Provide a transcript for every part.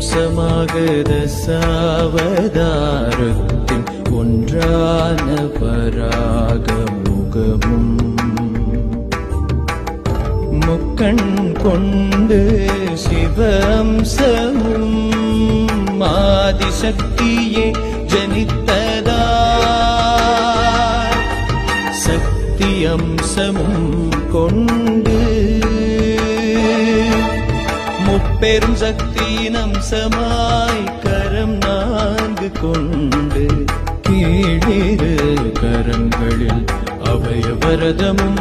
சமாகத சாவதாரத்தின் ஒன்றான பராக முகமும் முக்கண் கொண்டு சிவம்சமும் ஆதிசக்தியே ஜனித்ததா சக்தி அம்சமும் கொண்டு முப்பெரும் சக்தியின் அம்சமாய் கரம் 4 கொண்டு கீழிரு கரங்களில் அபயவரதமும்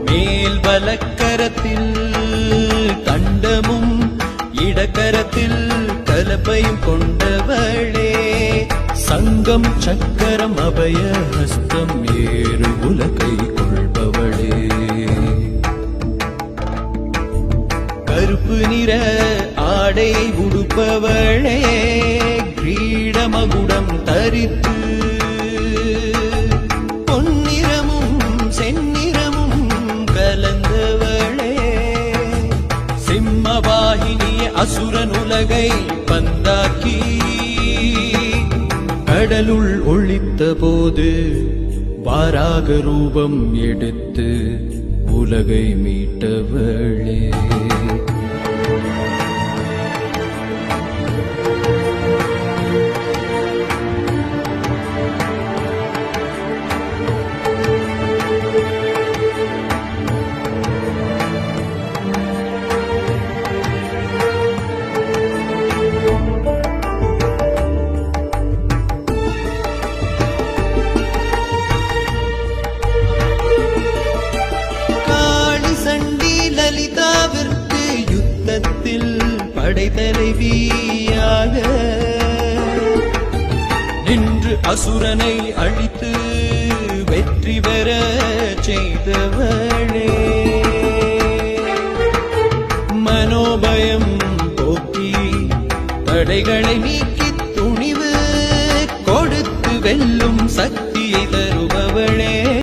மேல் வலக்கரத்தில் கண்டமும் இடக்கரத்தில் கலப்பையும் கொண்டவளே சங்கம் சக்கரம் அபய ஹஸ்தம் ஏறு உலகை கொள்பவளே கருப்பு நிற ஆடை உடுப்பவளே கிரீடமகுடம் தரித்து பொன்னிறமும் செந்நிறமும் கலந்தவளே சிம்மவாகினிய அசுரன் உலகை பந்தாக்கி கடலுள் ஒளித்த போது வாராக ரூபம் எடுத்து உலகை மீட்டவளே லலிதாவிற்கு யுத்தத்தில் படைத்தலைவியாக நின்று அசுரனை அழித்து வெற்றி பெற செய்தவளே மனோபயம் போக்கி தடைகளை நீக்கி துணிவு கொடுத்து வெல்லும் சக்தி